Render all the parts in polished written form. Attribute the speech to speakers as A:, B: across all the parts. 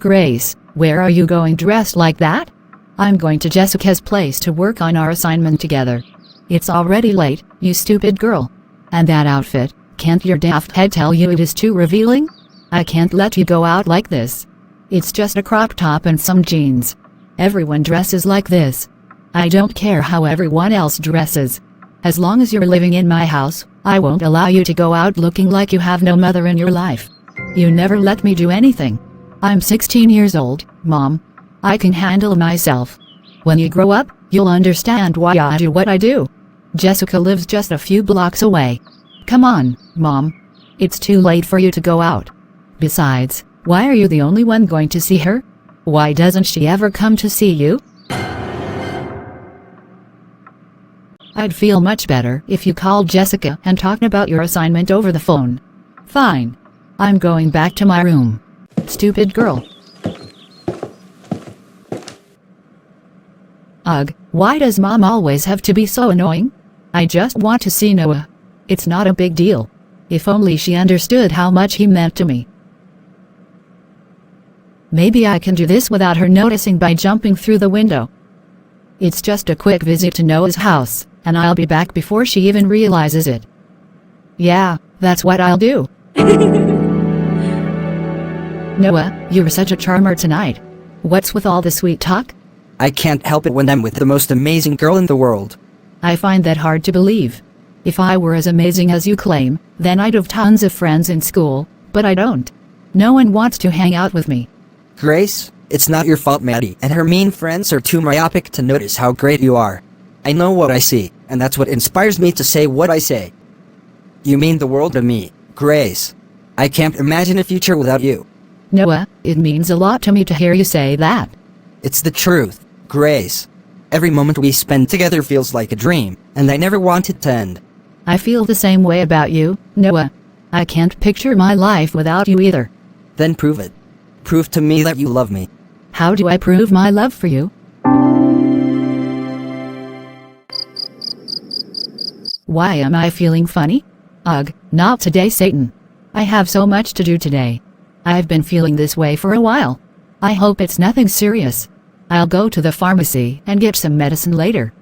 A: Grace, where are you going dressed like that? I'm going to Jessica's place to work on our assignment together. It's already late, you stupid girl. And that outfit, can't your daft head tell you it is too revealing? I can't let you go out like this. It's just a crop top and some jeans. Everyone dresses like this. I don't care how everyone else dresses. As long as you're living in my house, I won't allow you to go out looking like you have no mother in your life. You never let me do anything. I'm 16 years old, Mom. I can handle myself. When you grow up, you'll understand why I do what I do. Jessica lives just a few blocks away. Come on, Mom. It's too late for you to go out. Besides, why are you the only one going to see her? Why doesn't she ever come to see you? I'd feel much better if you called Jessica and talked about your assignment over the phone. Fine. I'm going back to my room. Stupid girl. Ugh, why does Mom always have to be so annoying? I just want to see Noah. It's not a big deal. If only she understood how much he meant to me. Maybe I can do this without her noticing by jumping through the window. It's just a quick visit to Noah's house, and I'll be back before she even realizes it. Yeah, that's what I'll do. Noah, you're such a charmer tonight. What's with all the sweet talk?
B: I can't help it when I'm with the most amazing girl in the world.
A: I find that hard to believe. If I were as amazing as you claim, then I'd have tons of friends in school, but I don't. No one wants to hang out with me.
B: Grace, it's not your fault Maddie and her mean friends are too myopic to notice how great you are. I know what I see, and that's what inspires me to say what I say. You mean the world to me, Grace. I can't imagine a future without you.
A: Noah, it means a lot to me to hear you say that.
B: It's the truth, Grace. Every moment we spend together feels like a dream, and I never want it to end.
A: I feel the same way about you, Noah. I can't picture my life without you either.
B: Then prove it. Prove to me that you love me.
A: How do I prove my love for you? Why am I feeling funny? Ugh, not today, Satan. I have so much to do today. I've been feeling this way for a while. I hope it's nothing serious. I'll go to the pharmacy and get some medicine later.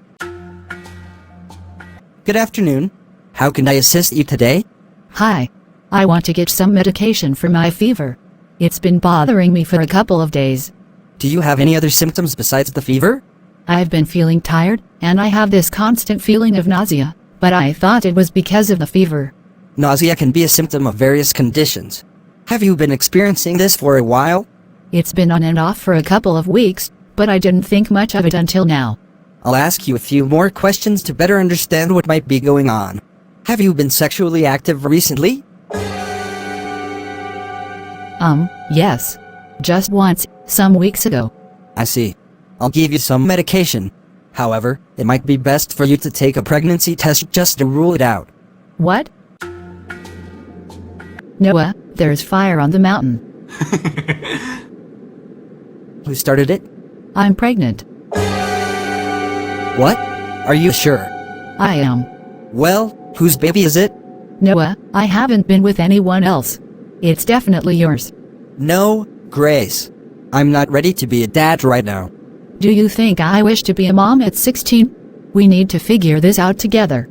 B: Good afternoon. How can I assist you today?
A: Hi. I want to get some medication for my fever. It's been bothering me for a couple of days.
B: Do you have any other symptoms besides the fever?
A: I've been feeling tired, and I have this constant feeling of nausea, but I thought it was because of the fever.
B: Nausea can be a symptom of various conditions. Have you been experiencing this for a while?
A: It's been on and off for a couple of weeks, but I didn't think much of it until now.
B: I'll ask you a few more questions to better understand what might be going on. Have you been sexually active recently?
A: Yes. Just once, some weeks ago.
B: I see. I'll give you some medication. However, it might be best for you to take a pregnancy test just to rule it out.
A: What? Noah, there's fire on the mountain.
B: Who started it?
A: I'm pregnant.
B: What? Are you sure?
A: I am.
B: Well, whose baby is it?
A: Noah, I haven't been with anyone else. It's definitely yours.
B: No, Grace. I'm not ready to be a dad right now.
A: Do you think I wish to be a mom at 16? We need to figure this out together.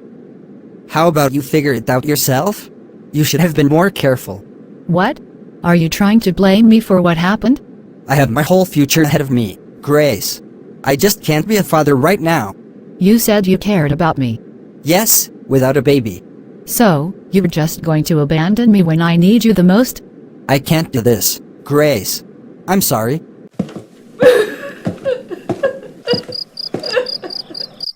B: How about you figure it out yourself? You should have been more careful.
A: What? Are you trying to blame me for what happened?
B: I have my whole future ahead of me, Grace. I just can't be a father right now.
A: You said you cared about me.
B: Yes, without a baby.
A: So, you're just going to abandon me when I need you the most?
B: I can't do this, Grace. I'm sorry.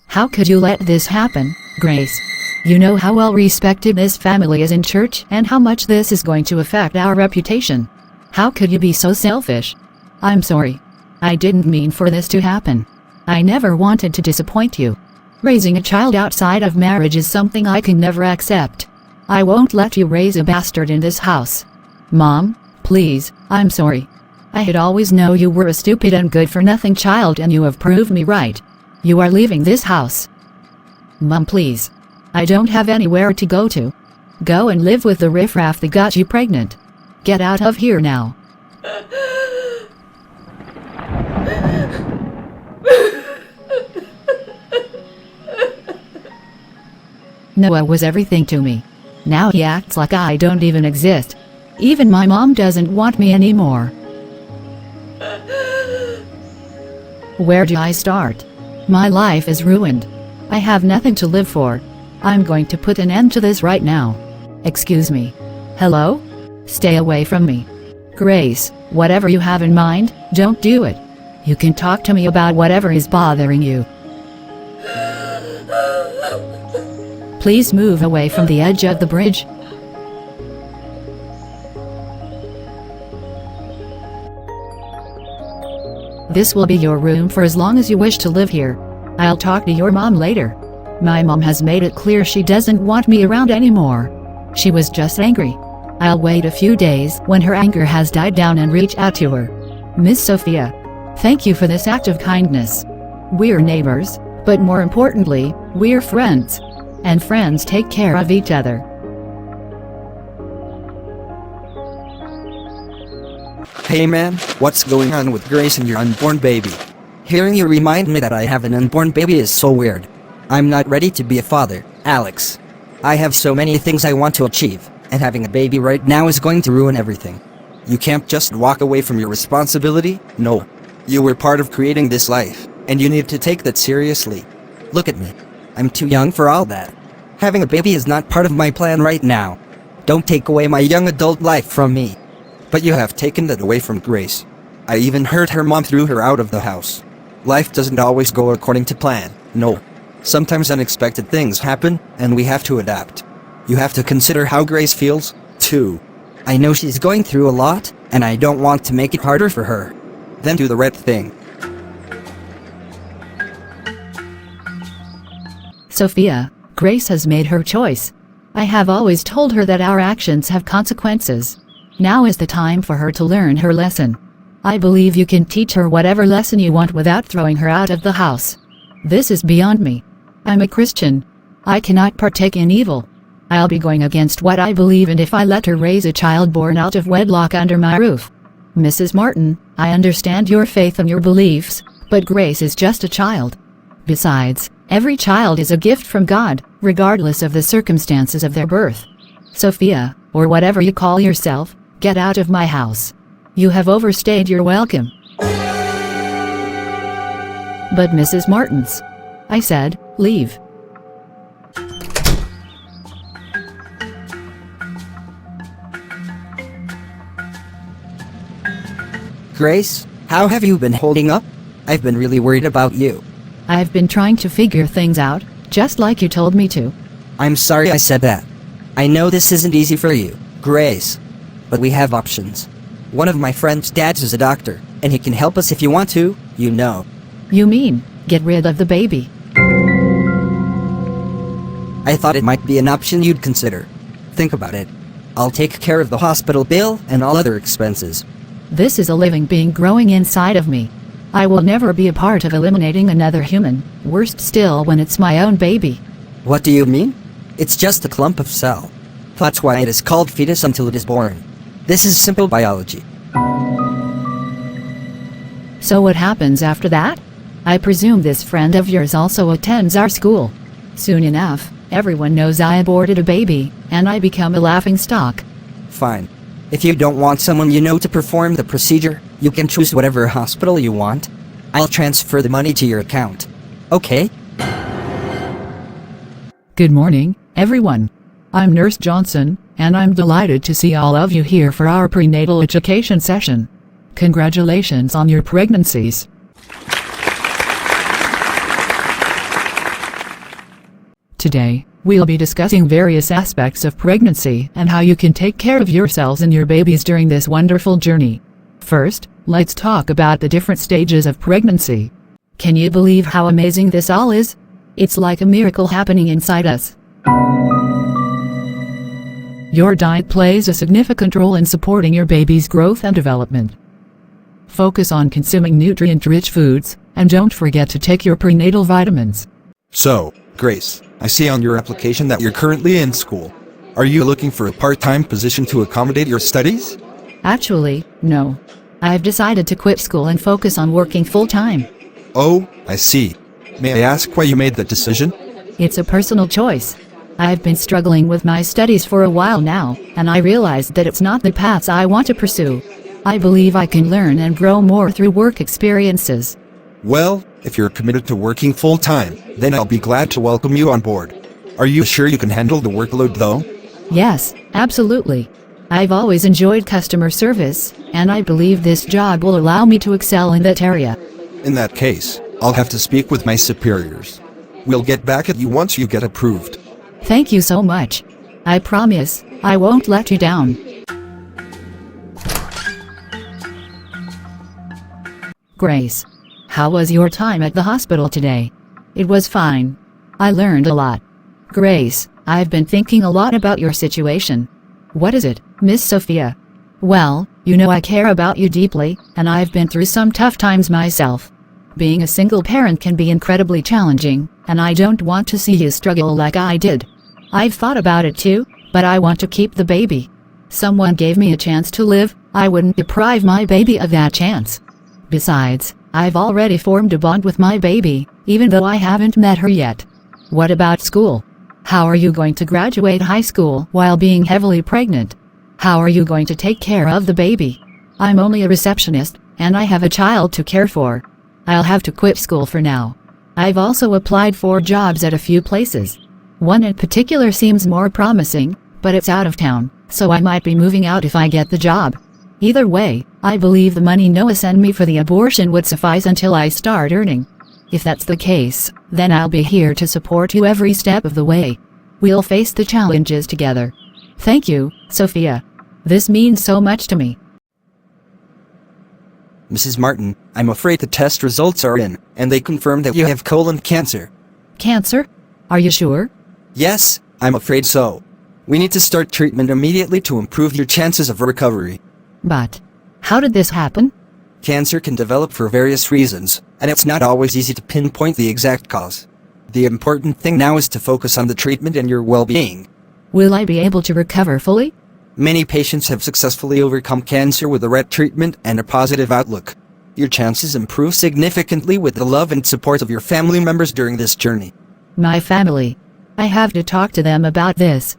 A: How could you let this happen, Grace? You know how well respected this family is in church and how much this is going to affect our reputation. How could you be so selfish? I'm sorry. I didn't mean for this to happen. I never wanted to disappoint you. Raising a child outside of marriage is something I can never accept. I won't let you raise a bastard in this house. Mom, please, I'm sorry. I had always known you were a stupid and good-for-nothing child and you have proved me right. You are leaving this house. Mom, please. I don't have anywhere to go to. Go and live with the riffraff that got you pregnant. Get out of here now. Noah was everything to me. Now he acts like I don't even exist. Even my mom doesn't want me anymore. Where do I start? My life is ruined. I have nothing to live for. I'm going to put an end to this right now. Excuse me. Hello? Stay away from me. Grace, whatever you have in mind, don't do it. You can talk to me about whatever is bothering you. Please move away from the edge of the bridge. This will be your room for as long as you wish to live here. I'll talk to your mom later. My mom has made it clear she doesn't want me around anymore. She was just angry. I'll wait a few days when her anger has died down and reach out to her. Miss Sophia, thank you for this act of kindness. We're neighbors, but more importantly, we're friends. And friends take care of each other.
B: Hey man, what's going on with Grace and your unborn baby? Hearing you remind me that I have an unborn baby is so weird. I'm not ready to be a father, Alex. I have so many things I want to achieve, and having a baby right now is going to ruin everything. You can't just walk away from your responsibility, no. You were part of creating this life, and you need to take that seriously. Look at me. I'm too young for all that. Having a baby is not part of my plan right now. Don't take away my young adult life from me. But you have taken that away from Grace. I even heard her mom threw her out of the house. Life doesn't always go according to plan, no. Sometimes unexpected things happen, and we have to adapt. You have to consider how Grace feels, too. I know she's going through a lot, and I don't want to make it harder for her. Then do the right thing.
A: Sophia, Grace has made her choice. I have always told her that our actions have consequences. Now is the time for her to learn her lesson. I believe you can teach her whatever lesson you want without throwing her out of the house. This is beyond me. I'm a Christian. I cannot partake in evil. I'll be going against what I believe in if I let her raise a child born out of wedlock under my roof. Mrs. Martin, I understand your faith and your beliefs, but Grace is just a child. Besides, every child is a gift from God, regardless of the circumstances of their birth. Sophia, or whatever you call yourself, get out of my house. You have overstayed your welcome. But Mrs. Martins, I said, leave.
B: Grace, how have you been holding up? I've been really worried about you.
A: I've been trying to figure things out, just like you told me to.
B: I'm sorry I said that. I know this isn't easy for you, Grace. But we have options. One of my friend's dads is a doctor, and he can help us if you want to, you know.
A: You mean, get rid of the baby?
B: I thought it might be an option you'd consider. Think about it. I'll take care of the hospital bill and all other expenses.
A: This is a living being growing inside of me. I will never be a part of eliminating another human, worst still when it's my own baby.
B: What do you mean? It's just a clump of cell. That's why it is called fetus until it is born. This is simple biology.
A: So what happens after that? I presume this friend of yours also attends our school. Soon enough, everyone knows I aborted a baby, and I become a laughingstock.
B: Fine. If you don't want someone you know to perform the procedure, you can choose whatever hospital you want. I'll transfer the money to your account. Okay?
A: Good morning, everyone. I'm Nurse Johnson, and I'm delighted to see all of you here for our prenatal education session. Congratulations on your pregnancies. Today, we'll be discussing various aspects of pregnancy and how you can take care of yourselves and your babies during this wonderful journey. First, let's talk about the different stages of pregnancy. Can you believe how amazing this all is? It's like a miracle happening inside us. Your diet plays a significant role in supporting your baby's growth and development. Focus on consuming nutrient-rich foods, and don't forget to take your prenatal vitamins.
C: So, Grace, I see on your application that you're currently in school. Are you looking for a part-time position to accommodate your studies?
A: Actually, no. I've decided to quit school and focus on working full-time.
C: Oh, I see. May I ask why you made that decision?
A: It's a personal choice. I've been struggling with my studies for a while now, and I realized that it's not the paths I want to pursue. I believe I can learn and grow more through work experiences.
C: Well, if you're committed to working full-time, then I'll be glad to welcome you on board. Are you sure you can handle the workload though?
A: Yes, absolutely. I've always enjoyed customer service, and I believe this job will allow me to excel in that area.
C: In that case, I'll have to speak with my superiors. We'll get back at you once you get approved.
A: Thank you so much. I promise, I won't let you down. Grace, how was your time at the hospital today? It was fine. I learned a lot. Grace, I've been thinking a lot about your situation. What is it, Miss Sophia? Well, you know I care about you deeply, and I've been through some tough times myself. Being a single parent can be incredibly challenging, and I don't want to see you struggle like I did. I've thought about it too, but I want to keep the baby. Someone gave me a chance to live, I wouldn't deprive my baby of that chance. Besides, I've already formed a bond with my baby, even though I haven't met her yet. What about school? How are you going to graduate high school while being heavily pregnant? How are you going to take care of the baby? I'm only a receptionist, and I have a child to care for. I'll have to quit school for now. I've also applied for jobs at a few places. One in particular seems more promising, but it's out of town, so I might be moving out if I get the job. Either way, I believe the money Noah sent me for the abortion would suffice until I start earning. If that's the case, then I'll be here to support you every step of the way. We'll face the challenges together. Thank you, Sophia. This means so much to me.
B: Mrs. Martin, I'm afraid the test results are in, and they confirm that you have colon cancer.
A: Cancer? Are you sure?
B: Yes, I'm afraid so. We need to start treatment immediately to improve your chances of recovery.
A: But how did this happen?
B: Cancer can develop for various reasons, and it's not always easy to pinpoint the exact cause. The important thing now is to focus on the treatment and your well-being.
A: Will I be able to recover fully?
B: Many patients have successfully overcome cancer with the right treatment and a positive outlook. Your chances improve significantly with the love and support of your family members during this journey.
A: My family. I have to talk to them about this.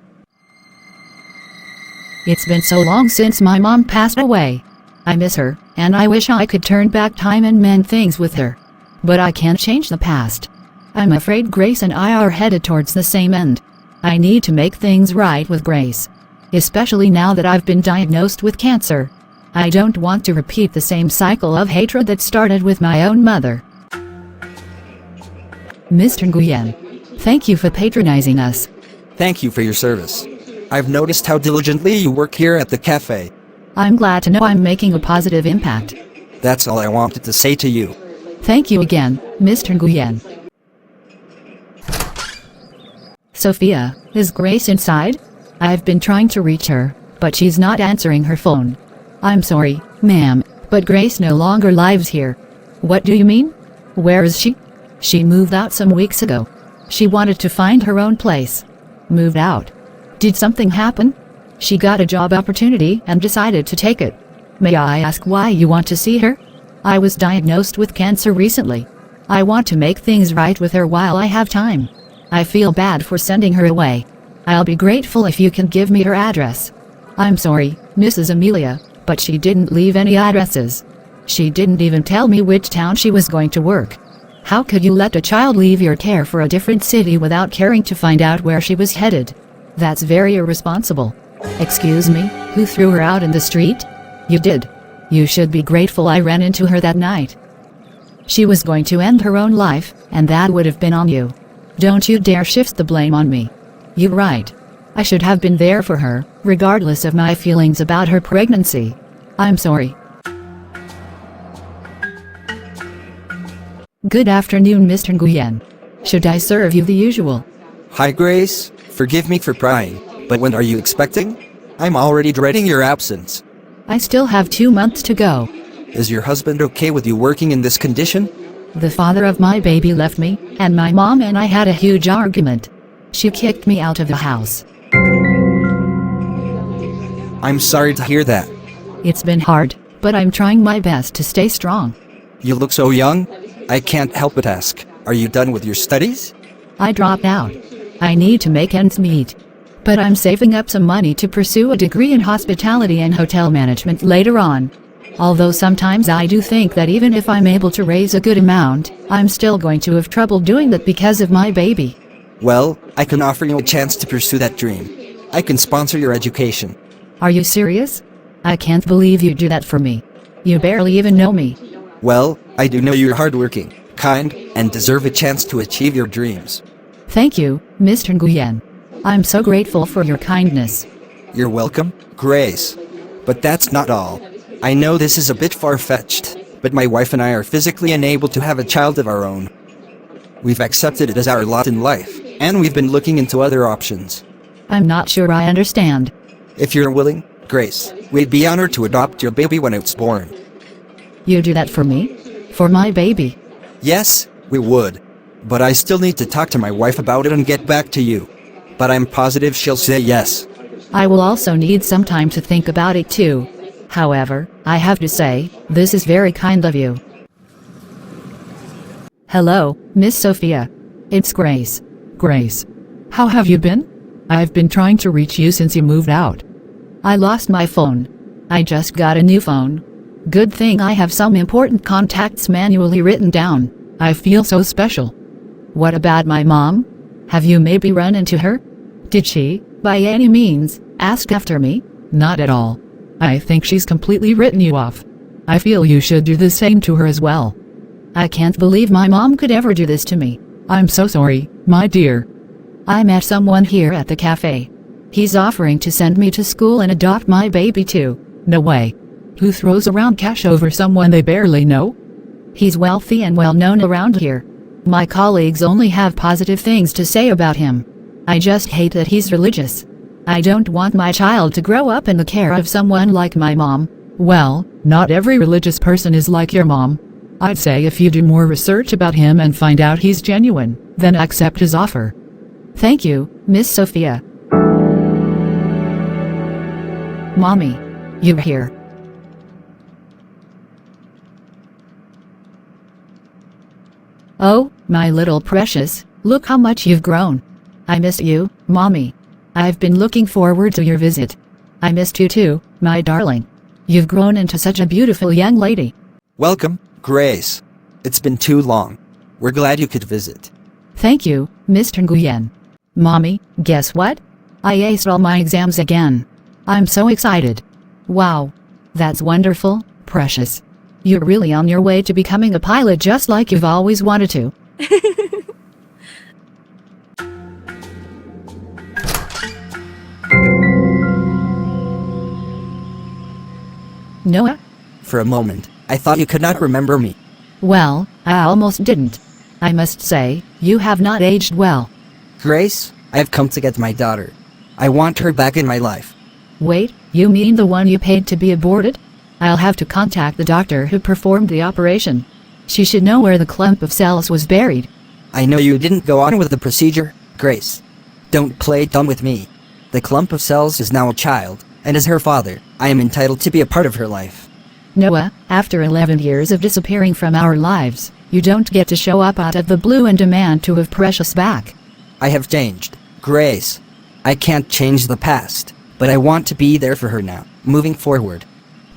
A: It's been so long since my mom passed away. I miss her, and I wish I could turn back time and mend things with her. But I can't change the past. I'm afraid Grace and I are headed towards the same end. I need to make things right with Grace. Especially now that I've been diagnosed with cancer. I don't want to repeat the same cycle of hatred that started with my own mother. Mr. Nguyen, thank you for patronizing us.
B: Thank you for your service. I've noticed how diligently you work here at the cafe.
A: I'm glad to know I'm making a positive impact.
B: That's all I wanted to say to you.
A: Thank you again, Mr. Nguyen. Sophia, is Grace inside? I've been trying to reach her, but she's not answering her phone. I'm sorry, ma'am, but Grace no longer lives here. What do you mean? Where is she? She moved out some weeks ago. She wanted to find her own place. Moved out. Did something happen? She got a job opportunity and decided to take it. May I ask why you want to see her? I was diagnosed with cancer recently. I want to make things right with her while I have time. I feel bad for sending her away. I'll be grateful if you can give me her address. I'm sorry, Mrs. Amelia, but she didn't leave any addresses. She didn't even tell me which town she was going to work. How could you let a child leave your care for a different city without caring to find out where she was headed? That's very irresponsible. Excuse me, who threw her out in the street? You did. You should be grateful I ran into her that night. She was going to end her own life, and that would have been on you. Don't you dare shift the blame on me. You're right. I should have been there for her, regardless of my feelings about her pregnancy. I'm sorry. Good afternoon, Mr. Nguyen. Should I serve you the usual?
B: Hi, Grace. Forgive me for prying, but when are you expecting? I'm already dreading your absence.
A: I still have 2 months to go.
B: Is your husband okay with you working in this condition?
A: The father of my baby left me, and my mom and I had a huge argument. She kicked me out of the house.
B: I'm sorry to hear that.
A: It's been hard, but I'm trying my best to stay strong.
B: You look so young. I can't help but ask, are you done with your studies?
A: I dropped out. I need to make ends meet. But I'm saving up some money to pursue a degree in hospitality and hotel management later on. Although sometimes I do think that even if I'm able to raise a good amount, I'm still going to have trouble doing that because of my baby.
B: Well, I can offer you a chance to pursue that dream. I can sponsor your education.
A: Are you serious? I can't believe you do that for me. You barely even know me.
B: Well, I do know you're hardworking, kind, and deserve a chance to achieve your dreams.
A: Thank you, Mr. Nguyen. I'm so grateful for your kindness.
B: You're welcome, Grace. But that's not all. I know this is a bit far-fetched, but my wife and I are physically unable to have a child of our own. We've accepted it as our lot in life, and we've been looking into other options.
A: I'm not sure I understand.
B: If you're willing, Grace, we'd be honored to adopt your baby when it's born.
A: You do that for me? For my baby?
B: Yes, we would. But I still need to talk to my wife about it and get back to you. But I'm positive she'll say yes.
A: I will also need some time to think about it too. However, I have to say, this is very kind of you. Hello, Miss Sophia. It's Grace.
D: Grace, how have you been? I've been trying to reach you since you moved out.
A: I lost my phone. I just got a new phone. Good thing I have some important contacts manually written down.
D: I feel so special.
A: What about my mom? Have you maybe run into her? Did she, by any means, ask after me?
D: Not at all. I think she's completely written you off. I feel you should do the same to her as well.
A: I can't believe my mom could ever do this to me.
D: I'm so sorry, my dear.
A: I met someone here at the cafe. He's offering to send me to school and adopt my baby too.
D: No way. Who throws around cash over someone they barely know?
A: He's wealthy and well known around here. My colleagues only have positive things to say about him. I just hate that he's religious. I don't want my child to grow up in the care of someone like my mom.
D: Well, not every religious person is like your mom. I'd say if you do more research about him and find out he's genuine, then accept his offer.
A: Thank you, Miss Sophia. Mommy, you're here. Oh, my little precious, look how much you've grown. I miss you, Mommy. I've been looking forward to your visit. I missed you too, my darling. You've grown into such a beautiful young lady.
B: Welcome, Grace. It's been too long. We're glad you could visit.
A: Thank you, Mr. Nguyen. Mommy, guess what? I aced all my exams again. I'm so excited. Wow. That's wonderful, precious. You're really on your way to becoming a pilot just like you've always wanted to. Noah?
B: For a moment, I thought you could not remember me.
A: Well, I almost didn't. I must say, you have not aged well.
B: Grace, I have come to get my daughter. I want her back in my life.
A: Wait, you mean the one you paid to be aborted? I'll have to contact the doctor who performed the operation. She should know where the clump of cells was buried.
B: I know you didn't go on with the procedure, Grace. Don't play dumb with me. The clump of cells is now a child, and as her father, I am entitled to be a part of her life.
A: Noah, after 11 years of disappearing from our lives, you don't get to show up out of the blue and demand to have Precious back.
B: I have changed, Grace. I can't change the past, but I want to be there for her now, moving forward.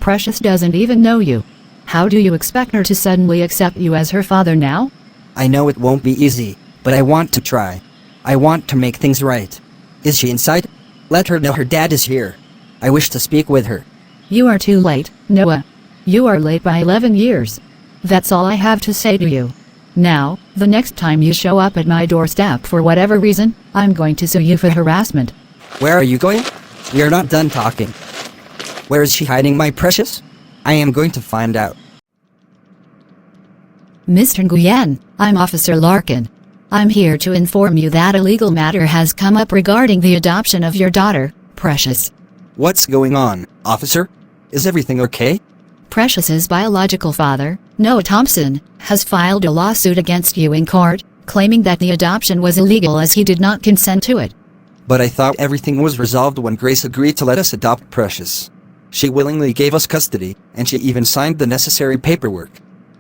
A: Precious doesn't even know you. How do you expect her to suddenly accept you as her father now?
B: I know it won't be easy, but I want to try. I want to make things right. Is she inside? Let her know her dad is here. I wish to speak with her.
A: You are too late, Noah. You are late by 11 years. That's all I have to say to you. Now, the next time you show up at my doorstep for whatever reason, I'm going to sue you for harassment.
B: Where are you going? We are not done talking. Where is she hiding my precious? I am going to find out.
A: Mr. Nguyen, I'm Officer Larkin. I'm here to inform you that a legal matter has come up regarding the adoption of your daughter, Precious.
B: What's going on, officer? Is everything okay?
A: Precious's biological father, Noah Thompson, has filed a lawsuit against you in court, claiming that the adoption was illegal as he did not consent to it.
B: But I thought everything was resolved when Grace agreed to let us adopt Precious. She willingly gave us custody, and she even signed the necessary paperwork.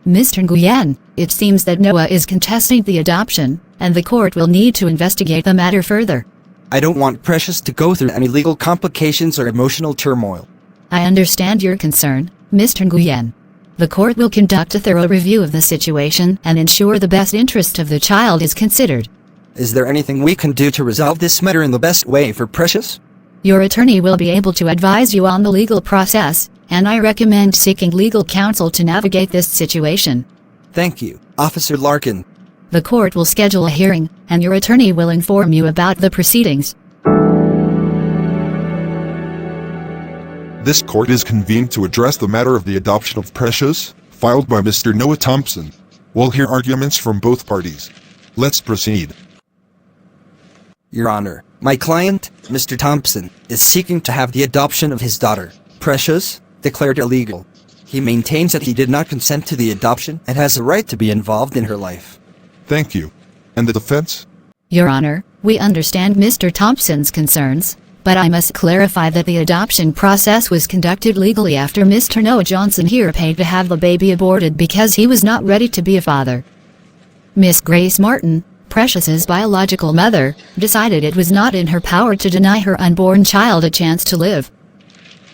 A: Mr. Nguyen, it seems that Noah is contesting the adoption, and the court will need to investigate the matter further.
B: I don't want Precious to go through any legal complications or emotional turmoil.
A: I understand your concern, Mr. Nguyen. The court will conduct a thorough review of the situation and ensure the best interest of the child is considered.
B: Is there anything we can do to resolve this matter in the best way for Precious?
A: Your attorney will be able to advise you on the legal process, and I recommend seeking legal counsel to navigate this situation.
B: Thank you, Officer Larkin.
A: The court will schedule a hearing, and your attorney will inform you about the proceedings.
C: This court is convened to address the matter of the adoption of Precious, filed by Mr. Noah Thompson. We'll hear arguments from both parties. Let's proceed.
B: Your Honor, my client, Mr. Thompson, is seeking to have the adoption of his daughter, Precious, declared illegal. He maintains that he did not consent to the adoption and has a right to be involved in her life.
C: Thank you. And the defense?
A: Your Honor, we understand Mr. Thompson's concerns, but I must clarify that the adoption process was conducted legally after Mr. Noah Johnson here paid to have the baby aborted because he was not ready to be a father. Miss Grace Martin, Precious's biological mother, decided it was not in her power to deny her unborn child a chance to live.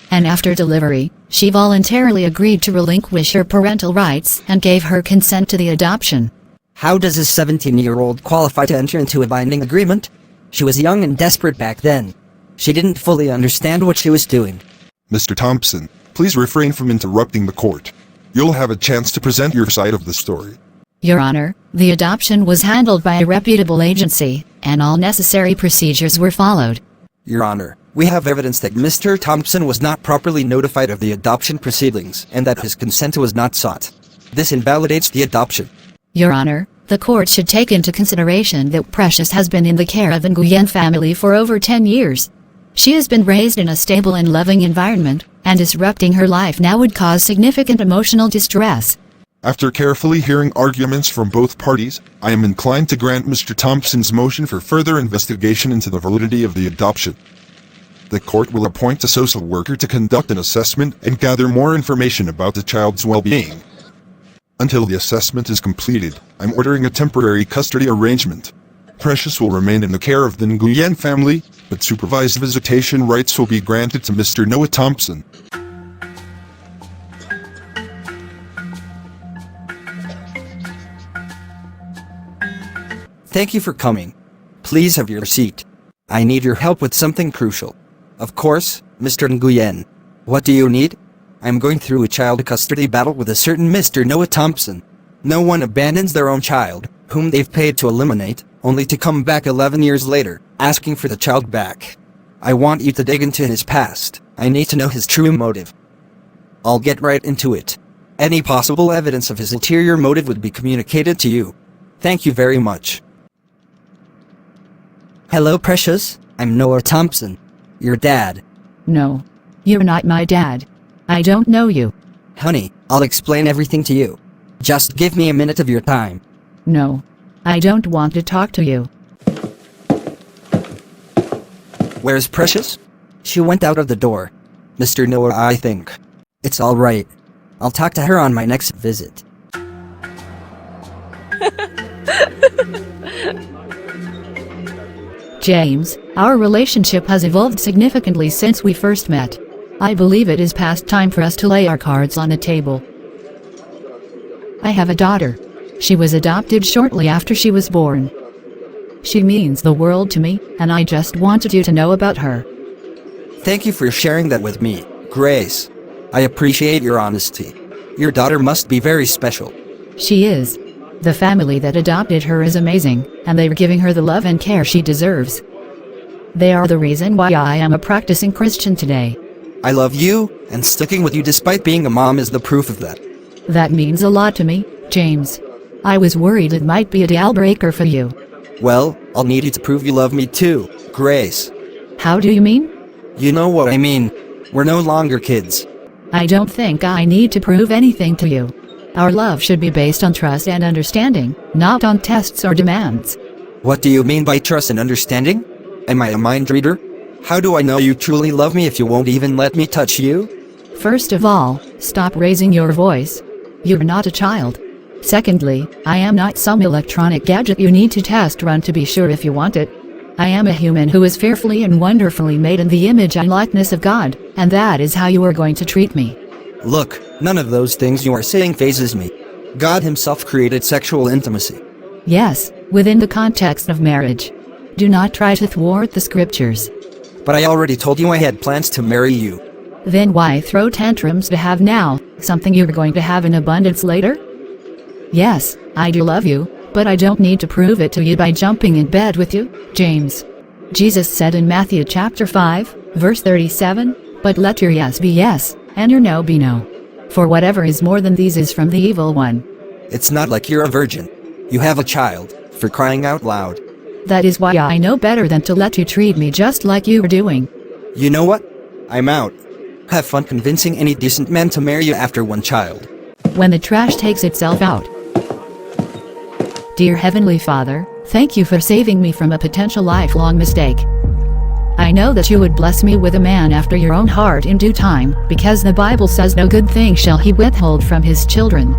A: And after delivery, she voluntarily agreed to relinquish her parental rights and gave her consent to the adoption.
B: How does a 17-year-old qualify to enter into a binding agreement? She was young and desperate back then. She didn't fully understand what she was doing.
C: Mr. Thompson, please refrain from interrupting the court. You'll have a chance to present your side of the story.
A: Your Honor, the adoption was handled by a reputable agency, and all necessary procedures were followed.
B: Your Honor, we have evidence that Mr. Thompson was not properly notified of the adoption proceedings and that his consent was not sought. This invalidates the adoption.
A: Your Honor, the court should take into consideration that Precious has been in the care of the Nguyen family for over 10 years. She has been raised in a stable and loving environment, and disrupting her life now would cause significant emotional distress.
C: After carefully hearing arguments from both parties, I am inclined to grant Mr. Thompson's motion for further investigation into the validity of the adoption. The court will appoint a social worker to conduct an assessment and gather more information about the child's well-being. Until the assessment is completed, I'm ordering a temporary custody arrangement. Precious will remain in the care of the Nguyen family, but supervised visitation rights will be granted to Mr. Noah Thompson.
B: Thank you for coming. Please have your seat. I need your help with something crucial. Of course, Mr. Nguyen. What do you need? I'm going through a child custody battle with a certain Mr. Noah Thompson. No one abandons their own child, whom they've paid to eliminate, only to come back 11 years later, asking for the child back. I want you to dig into his past. I need to know his true motive. I'll get right into it. Any possible evidence of his ulterior motive would be communicated to you. Thank you very much. Hello, Precious. I'm Noah Thompson. Your dad.
A: No. You're not my dad. I don't know you.
B: Honey, I'll explain everything to you. Just give me a minute of your time.
A: No. I don't want to talk to you.
B: Where's Precious? She went out of the door. Mr. Noah, I think. It's all right. I'll talk to her on my next visit.
A: James, our relationship has evolved significantly since we first met. I believe it is past time for us to lay our cards on the table. I have a daughter. She was adopted shortly after she was born. She means the world to me, and I just wanted you to know about her.
B: Thank you for sharing that with me, Grace. I appreciate your honesty. Your daughter must be very special.
A: She is. The family that adopted her is amazing, and they're giving her the love and care she deserves. They are the reason why I am a practicing Christian today.
B: I love you, and sticking with you despite being a mom is the proof of that.
A: That means a lot to me, James. I was worried it might be a deal breaker for you.
B: Well, I'll need you to prove you love me too, Grace.
A: How do you mean?
B: You know what I mean. We're no longer kids.
A: I don't think I need to prove anything to you. Our love should be based on trust and understanding, not on tests or demands.
B: What do you mean by trust and understanding? Am I a mind reader? How do I know you truly love me if you won't even let me touch you?
A: First of all, stop raising your voice. You're not a child. Secondly, I am not some electronic gadget you need to test run to be sure if you want it. I am a human who is fearfully and wonderfully made in the image and likeness of God, and that is how you are going to treat me.
B: Look, none of those things you are saying phases me. God himself created sexual intimacy.
A: Yes, within the context of marriage. Do not try to thwart the scriptures.
B: But I already told you I had plans to marry you.
A: Then why throw tantrums to have now, something you're going to have in abundance later? Yes, I do love you, but I don't need to prove it to you by jumping in bed with you, James. Jesus said in Matthew chapter 5, verse 37, "But let your yes be yes, and your no be no. For whatever is more than these is from the evil one."
B: It's not like you're a virgin. You have a child, for crying out loud.
A: That is why I know better than to let you treat me just like you are doing.
B: You know what? I'm out. Have fun convincing any decent man to marry you after one child.
A: When the trash takes itself out. Dear Heavenly Father, thank you for saving me from a potential lifelong mistake. I know that you would bless me with a man after your own heart in due time, because the Bible says no good thing shall he withhold from his children.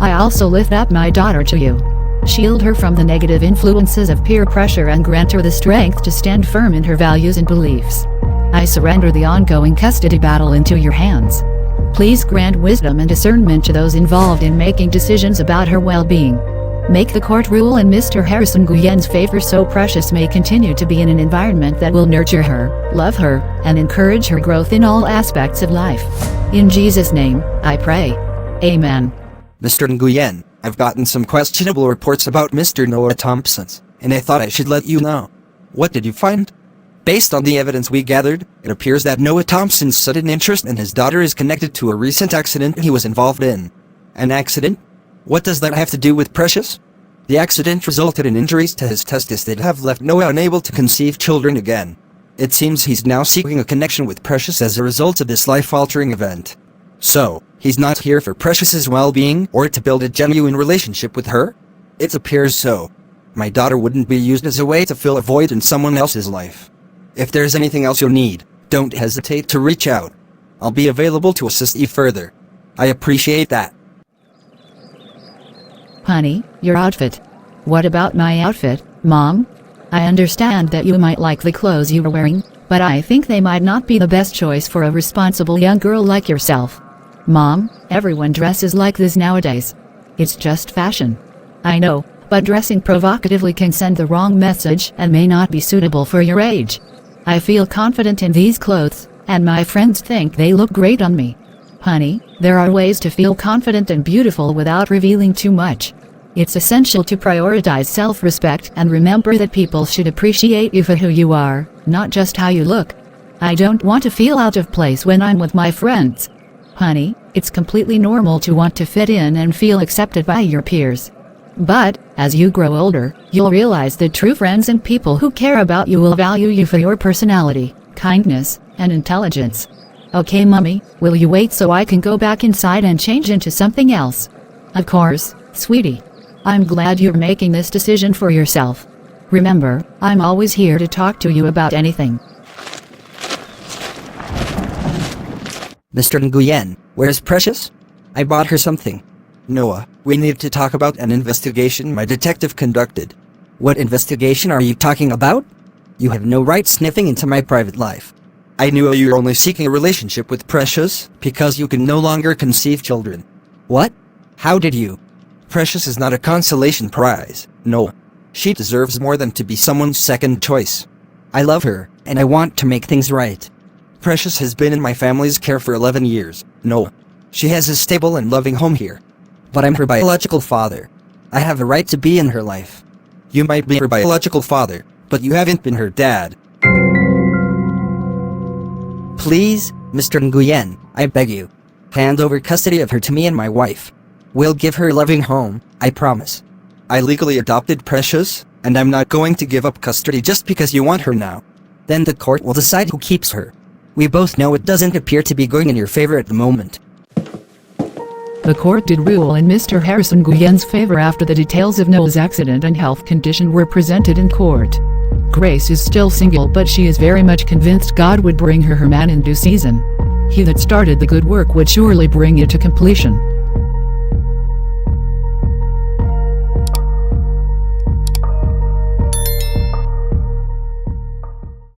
A: I also lift up my daughter to you. Shield her from the negative influences of peer pressure and grant her the strength to stand firm in her values and beliefs. I surrender the ongoing custody battle into your hands. Please grant wisdom and discernment to those involved in making decisions about her well-being. Make the court rule in Mr. Harrison Nguyen's favor so Precious may continue to be in an environment that will nurture her, love her, and encourage her growth in all aspects of life. In Jesus' name, I pray. Amen.
B: Mr. Nguyen, I've gotten some questionable reports about Mr. Noah Thompson's, and I thought I should let you know. What did you find? Based on the evidence we gathered, it appears that Noah Thompson's sudden interest in his daughter is connected to a recent accident he was involved in. An accident? What does that have to do with Precious? The accident resulted in injuries to his testes that have left Noah unable to conceive children again. It seems he's now seeking a connection with Precious as a result of this life-altering event. So, he's not here for Precious's well-being or to build a genuine relationship with her? It appears so. My daughter wouldn't be used as a way to fill a void in someone else's life. If there's anything else you'll need, don't hesitate to reach out. I'll be available to assist you further. I appreciate that.
A: Honey, your outfit. What about my outfit, Mom? I understand that you might like the clothes you are wearing, but I think they might not be the best choice for a responsible young girl like yourself. Mom, everyone dresses like this nowadays. It's just fashion. I know, but dressing provocatively can send the wrong message and may not be suitable for your age. I feel confident in these clothes, and my friends think they look great on me. Honey, there are ways to feel confident and beautiful without revealing too much. It's essential to prioritize self-respect and remember that people should appreciate you for who you are, not just how you look. I don't want to feel out of place when I'm with my friends. Honey, it's completely normal to want to fit in and feel accepted by your peers. But, as you grow older, you'll realize that true friends and people who care about you will value you for your personality, kindness, and intelligence. Okay, Mommy, will you wait so I can go back inside and change into something else? Of course, sweetie. I'm glad you're making this decision for yourself. Remember, I'm always here to talk to you about anything.
B: Mr. Nguyen, where's Precious? I bought her something. Noah, we need to talk about an investigation my detective conducted. What investigation are you talking about? You have no right sniffing into my private life. I knew you were only seeking a relationship with Precious because you can no longer conceive children. What? How did you? Precious is not a consolation prize, no. She deserves more than to be someone's second choice. I love her, and I want to make things right. Precious has been in my family's care for 11 years, no. She has a stable and loving home here. But I'm her biological father. I have a right to be in her life. You might be her biological father, but you haven't been her dad. Please, Mr. Nguyen, I beg you. Hand over custody of her to me and my wife. We'll give her a loving home, I promise. I legally adopted Precious, and I'm not going to give up custody just because you want her now. Then the court will decide who keeps her. We both know it doesn't appear to be going in your favor at the moment.
D: The court did rule in Mr. Harrison Nguyen's favor after the details of Noah's accident and health condition were presented in court. Grace is still single, but she is very much convinced God would bring her man in due season. He that started the good work would surely bring it to completion.